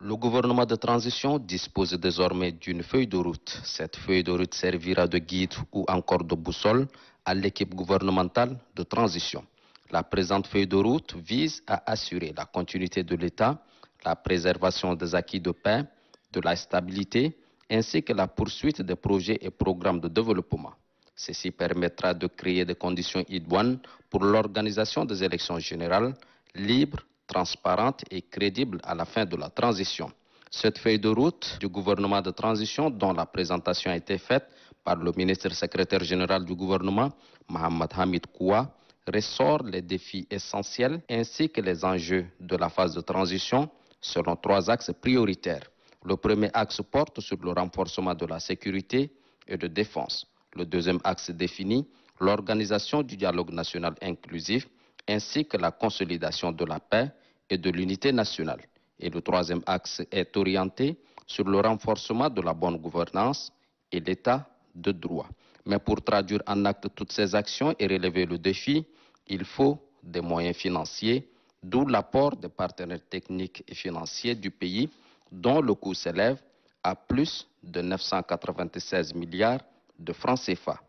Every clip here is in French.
Le gouvernement de transition dispose désormais d'une feuille de route. Cette feuille de route servira de guide ou encore de boussole à l'équipe gouvernementale de transition. La présente feuille de route vise à assurer la continuité de l'État, la préservation des acquis de paix, de la stabilité, ainsi que la poursuite des projets et programmes de développement. Ceci permettra de créer des conditions idoines pour l'organisation des élections générales libres, transparente et crédible à la fin de la transition. Cette feuille de route du gouvernement de transition, dont la présentation a été faite par le ministre secrétaire général du gouvernement, Mohamed Hamid Koua, ressort les défis essentiels ainsi que les enjeux de la phase de transition selon 3 axes prioritaires. Le premier axe porte sur le renforcement de la sécurité et de défense. Le deuxième axe définit l'organisation du dialogue national inclusif ainsi que la consolidation de la paix et de l'unité nationale. Et le troisième axe est orienté sur le renforcement de la bonne gouvernance et l'état de droit. Mais pour traduire en acte toutes ces actions et relever le défi, il faut des moyens financiers, d'où l'apport des partenaires techniques et financiers du pays, dont le coût s'élève à plus de 996 milliards de francs CFA.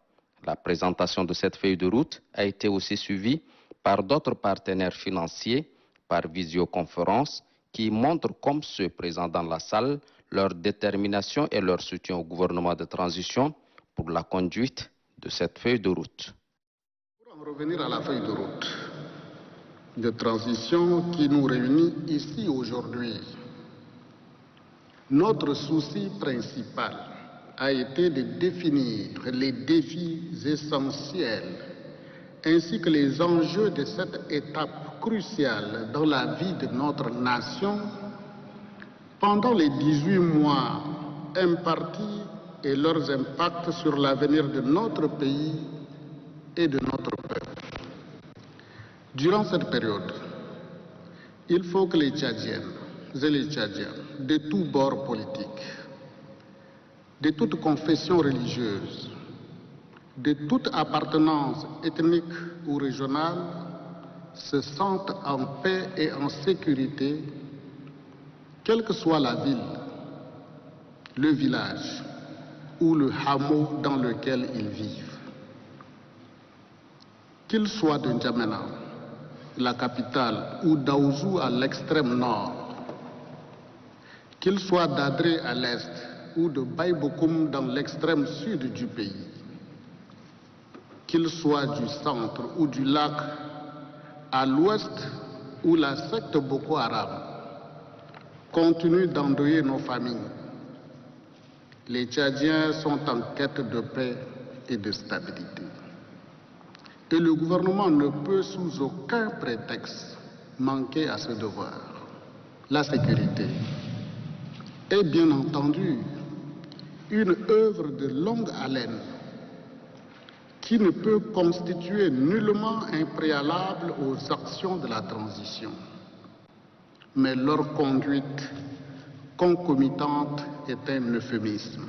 La présentation de cette feuille de route a été aussi suivie par d'autres partenaires financiers par visioconférence qui montrent, comme ceux présents dans la salle, leur détermination et leur soutien au gouvernement de transition pour la conduite de cette feuille de route. Pour en revenir à la feuille de route de transition qui nous réunit ici aujourd'hui, notre souci principal a été de définir les défis essentiels ainsi que les enjeux de cette étape cruciale dans la vie de notre nation pendant les 18 mois impartis et leurs impacts sur l'avenir de notre pays et de notre peuple. Durant cette période, il faut que les Tchadiennes et les Tchadiens de tous bords politiques, de toute confession religieuse, de toute appartenance ethnique ou régionale se sentent en paix et en sécurité, quelle que soit la ville, le village ou le hameau dans lequel ils vivent. Qu'ils soient de N'Djamena, la capitale, ou d'Aouzou à l'extrême nord, qu'ils soient d'Adré à l'est ou de Baïbokoum dans l'extrême sud du pays, qu'ils soient du centre ou du lac à l'ouest où la secte Boko Haram continue d'endeuiller nos familles, les Tchadiens sont en quête de paix et de stabilité. Et le gouvernement ne peut sous aucun prétexte manquer à ce devoir. La sécurité est bien entendu une œuvre de longue haleine qui ne peut constituer nullement un préalable aux actions de la transition. Mais leur conduite concomitante est un euphémisme.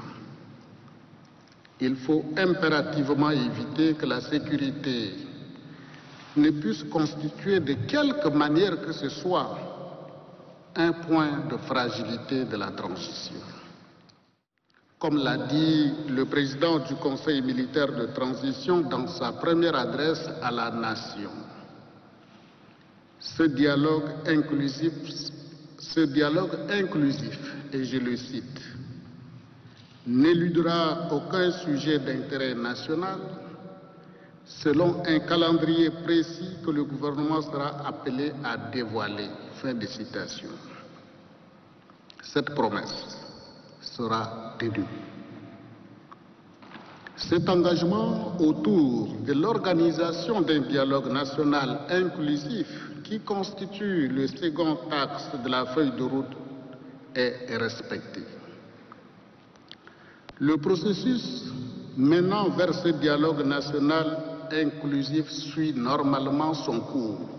Il faut impérativement éviter que la sécurité ne puisse constituer de quelque manière que ce soit un point de fragilité de la transition. Comme l'a dit le président du Conseil militaire de transition dans sa première adresse à la nation, ce dialogue inclusif, et je le cite, n'éludera aucun sujet d'intérêt national selon un calendrier précis que le gouvernement sera appelé à dévoiler. Fin de citation. Cette promesse sera tenue. Cet engagement autour de l'organisation d'un dialogue national inclusif qui constitue le second axe de la feuille de route est respecté. Le processus menant vers ce dialogue national inclusif suit normalement son cours.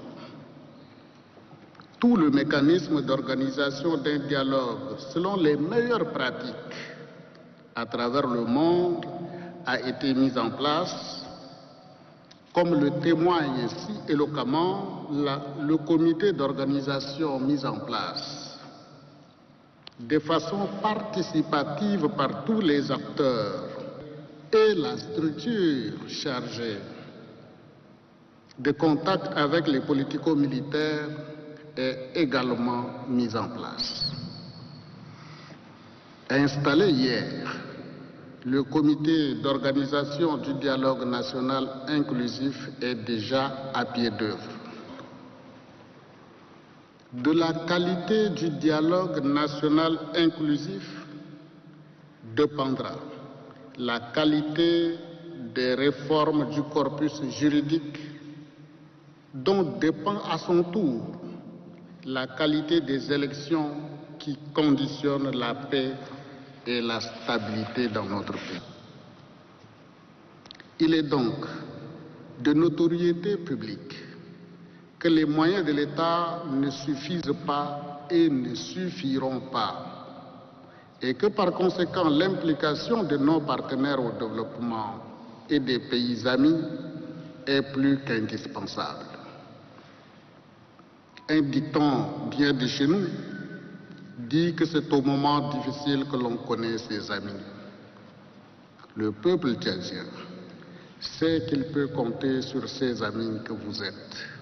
Tout le mécanisme d'organisation d'un dialogue selon les meilleures pratiques à travers le monde a été mis en place, comme le témoigne si éloquemment le comité d'organisation mis en place. de façon participative par tous les acteurs et la structure chargée de contact avec les politico-militaires est également mise en place. Installé hier, le comité d'organisation du dialogue national inclusif est déjà à pied d'œuvre. De la qualité du dialogue national inclusif dépendra la qualité des réformes du corpus juridique dont dépend à son tour la qualité des élections qui conditionnent la paix et la stabilité dans notre pays. Il est donc de notoriété publique que les moyens de l'État ne suffisent pas et ne suffiront pas, et que par conséquent l'implication de nos partenaires au développement et des pays amis est plus qu'indispensable. Un dicton bien de chez nous dit que c'est au moment difficile que l'on connaît ses amis. Le peuple tchadien sait qu'il peut compter sur ses amis que vous êtes.